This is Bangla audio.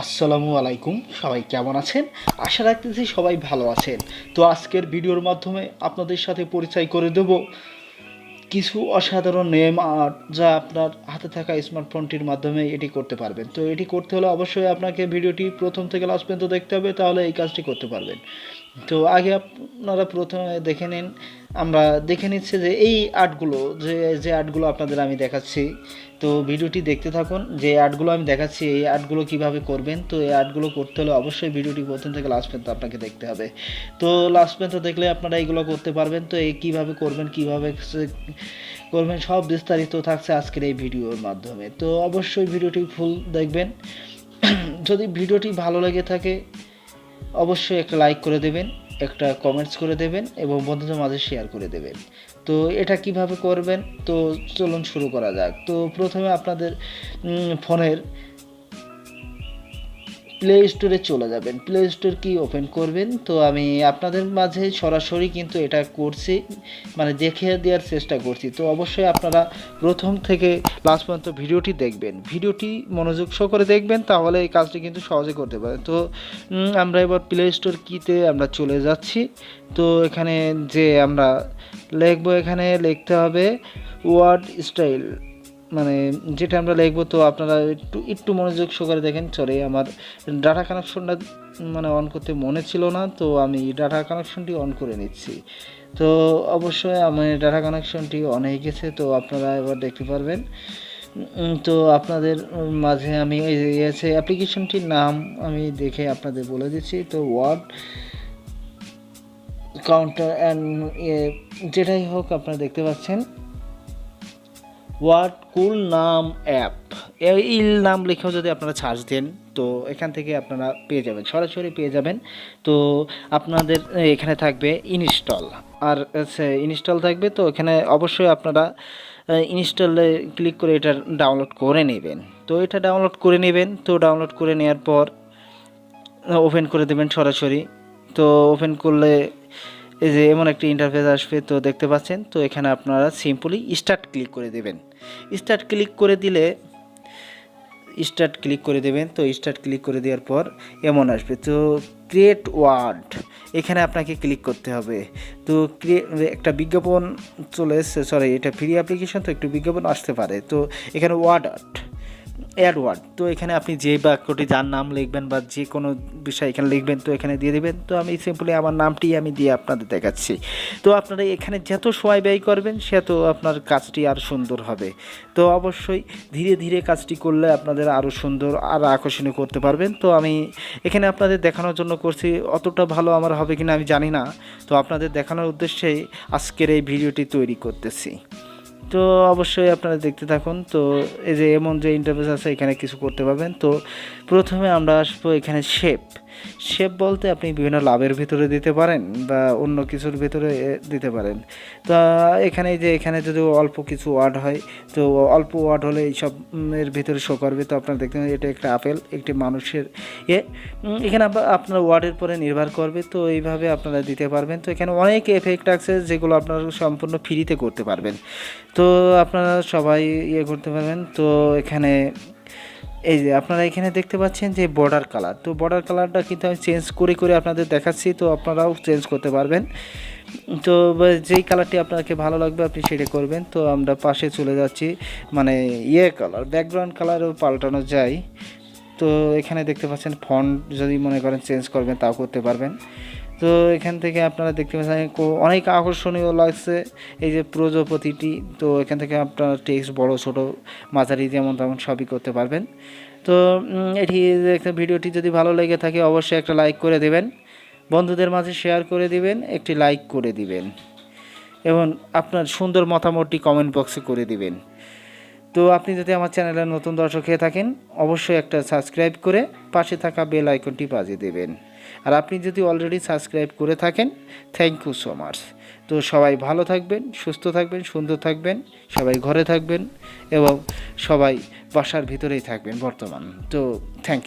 আসসালামু আলাইকুম, সবাই কেমন আছেন? আশা রাখতেছি সবাই ভালো আছেন। তো আজকের ভিডিওর মাধ্যমে আপনাদের সাথে পরিচয় করে দেব কিছু অসাধারণ নেম আর্ট যা আপনার হাতে থাকা স্মার্টফোনটির মাধ্যমে এটি করতে পারবেন। তো এটি করতে হলে অবশ্যই আপনাকে ভিডিওটি প্রথম থেকে লাস্ট পর্যন্ত দেখতে হবে, তাহলে এই কাজটি করতে পারবেন। তো আগে আপনারা প্রথমে দেখে নিন, আমরা দেখে নিচ্ছি যে এই আর্টগুলো যে আর্টগুলো আপনাদের আমি দেখাচ্ছি। তো ভিডিওটি দেখতে থাকুন, যে আর্টগুলো আমি দেখাচ্ছি এই আর্টগুলো কিভাবে করবেন। তো এই আর্টগুলো করতে হলে অবশ্যই ভিডিওটি প্রথম থেকে লাস্ট পর্যন্ত আপনাকে দেখতে হবে। তো লাস্ট পর্যন্ত দেখলে আপনারা এইগুলো করতে পারবেন। তো এই কীভাবে করবেন, কীভাবে করবেন সব বিস্তারিত থাকছে আজকের এই ভিডিওর মাধ্যমে। তো অবশ্যই ভিডিওটি ফুল দেখবেন। যদি ভিডিওটি ভালো লেগে থাকে অবশ্যই একটা লাইক করে দেবেন, একটা কমেন্টস করে দেবেন এবং বন্ধুদের মাঝে শেয়ার করে দেবেন। তো এটা কিভাবে করবেন, তো চলুন শুরু করা যাক। তো প্রথমে আপনাদের ফোনের প্লে স্টোরে চলে যাবেন, প্লে স্টোর কি ওপেন করবেন। তো আমি আপনাদের মাঝে সরাসরি কিন্তু এটা করছি, মানে দেখে দেওয়ার চেষ্টা করছি। তো অবশ্যই আপনারা প্রথম থেকে লাস্ট পর্যন্ত ভিডিওটি দেখবেন, ভিডিওটি মনোযোগ সহকারে দেখবেন, তাহলে এই কাজটি কিন্তু সহজে করতে পারেন। তো আমরা এবার প্লে স্টোর কিতে আমরা চলে যাচ্ছি। তো এখানে যে আমরা লিখবো, এখানে লিখতে হবে ওয়ার্ড স্টাইল, মানে যেটা আমরা লিখবো। তো আপনারা একটু মনোযোগ সহকারে দেখেন। সরি, আমার ডাটা কানেকশনটা মানে অন করতে মনে ছিল না, তো আমি ডাটা কানেকশনটি অন করে নিচ্ছি। তো অবশ্যই আমার ডাটা কানেকশনটি অন হয়ে গেছে, তো আপনারা এবার দেখতে পারবেন। তো আপনাদের মাঝে আমি এই যে অ্যাপ্লিকেশনটির নাম আমি দেখে আপনাদের বলে দিচ্ছি। তো ওয়ার্ড কাউন্টার অ্যান্ড যেটাই হোক আপনারা দেখতে পাচ্ছেন ওয়ার্ড কুল নাম অ্যাপ, এই নাম লিখেও যদি আপনারা সার্চ দেন তো এখান থেকে আপনারা পেয়ে যাবেন, সরাসরি পেয়ে যাবেন। তো আপনাদের এখানে থাকবে ইনস্টল, আর ইনস্টল থাকবে। তো এখানে অবশ্যই আপনারা ইনস্টলে ক্লিক করে এটা ডাউনলোড করে নেবেন। তো এটা ডাউনলোড করে নেবেন। তো ডাউনলোড করে নেওয়ার পর ওপেন করে দেবেন সরাসরি। তো ওপেন করলে এই যে এমন একটি ইন্টারফেস আসবে, তো দেখতে পাচ্ছেন। তো এখানে আপনারা সিম্পলি স্টার্ট ক্লিক করে দেবেন। স্টার্ট ক্লিক করে দিলে দেবেন। তো স্টার্ট ক্লিক করে দেওয়ার পর এমন আসবে, তো ক্রিয়েট ওয়ার্ড, এখানে আপনাকে ক্লিক করতে হবে। তো একটা বিজ্ঞাপন চলে এসছে, সরি এটা ফ্রি অ্যাপ্লিকেশন, তো একটু বিজ্ঞাপন আসতে পারে। তো এখানে ওয়ার্ড আর্ট অ্যাডওয়ার্ড, তো এখানে আপনি যে বাক্যটি যার নাম লিখবেন বা যে কোনো বিষয় এখানে লিখবেন, তো এখানে দিয়ে দেবেন। তো আমি সিম্পলি আমার নামটি আমি দিয়ে আপনাদের দেখাচ্ছি। তো আপনারা এখানে যত সময় ব্যয় করবেন সেত আপনার কাজটি আর সুন্দর হবে। তো অবশ্যই ধীরে ধীরে কাজটি করলে আপনাদের আরও সুন্দর আর আকর্ষণীয় করতে পারবেন। তো আমি এখানে আপনাদের দেখানোর জন্য করছি, অতটা ভালো আমার হবে কিনা আমি জানি না। তো আপনাদের দেখানোর উদ্দেশ্যেই আজকের এই ভিডিওটি তৈরি করতেছি। তো অবশ্যই আপনারা দেখতে থাকুন। তো এই যে এমন যে ইন্টারফেস আছে, এখানে কিছু করতে পারবেন। তো প্রথমে আমরা আসবো এখানে শেপ বলতে আপনি বিভিন্ন লাভের ভিতরে দিতে পারেন বা অন্য কিছুর ভিতরে দিতে পারেন। তো এখানে যদি অল্প কিছু ওয়ার্ড হয়, তো অল্প ওয়ার্ড হলে এইসব এর ভিতরে শো করবে। তো আপনারা দেখতে এটা একটা আপেল, একটি মানুষের এখানে আপনার ওয়ার্ডের পরে নির্ভর করবে। তো এইভাবে আপনারা দিতে পারবেন। তো এখানে অনেক এফেক্ট আছে যেগুলো আপনারা সম্পূর্ণ ফ্রিতে করতে পারবেন। তো আপনারা সবাই করতে পারবেন। তো এখানে এই যে আপনারা এখানে দেখতে পাচ্ছেন যে বর্ডার কালার, তো বর্ডার কালারটা কিন্তু আমি চেঞ্জ করে আপনাদের দেখাচ্ছি। তো আপনারাও চেঞ্জ করতে পারবেন। তো যেই কালারটি আপনাকে ভালো লাগবে আপনি সেটা করবেন। তো আমরা পাশে চলে যাচ্ছি, মানে কালার ব্যাকগ্রাউন্ড কালারও পাল্টানো যায়। তো এখানে দেখতে পাচ্ছেন ফন্ট যদি মনে করেন চেঞ্জ করবেন তাও করতে পারবেন। তো এখান থেকে আপনারা দেখতে পাচ্ছেন অনেক আকর্ষণীয় লাগছে এই যে প্রজাপতিটি। তো এখান থেকে আপনারা টেক্সট বড় ছোট মাঝারি যেমন তেমন সবই করতে পারবেন। তো এটি একটা ভিডিওটি যদি ভালো লেগে থাকে অবশ্যই একটা লাইক করে দেবেন, বন্ধুদের মাঝে শেয়ার করে দিবেন, একটি লাইক করে দিবেন এবং আপনার সুন্দর মতামতটি কমেন্ট বক্সে করে দিবেন। তো আপনি যদি আমার চ্যানেলের নতুন দর্শক হয়ে থাকেন অবশ্যই একটা সাবস্ক্রাইব করে পাশে থাকা বেল আইকনটি বাজিয়ে দেবেন। আর আপনি যদি অলরেডি সাবস্ক্রাইব করে থাকেন থ্যাংক ইউ সো মাচ। তো সবাই ভালো থাকবেন, সুস্থ থাকবেন, সুন্দর থাকবেন, সবাই ঘরে থাকবেন এবং সবাই বাসার ভিতরেই থাকবেন বর্তমান। তো থ্যাংক ইউ।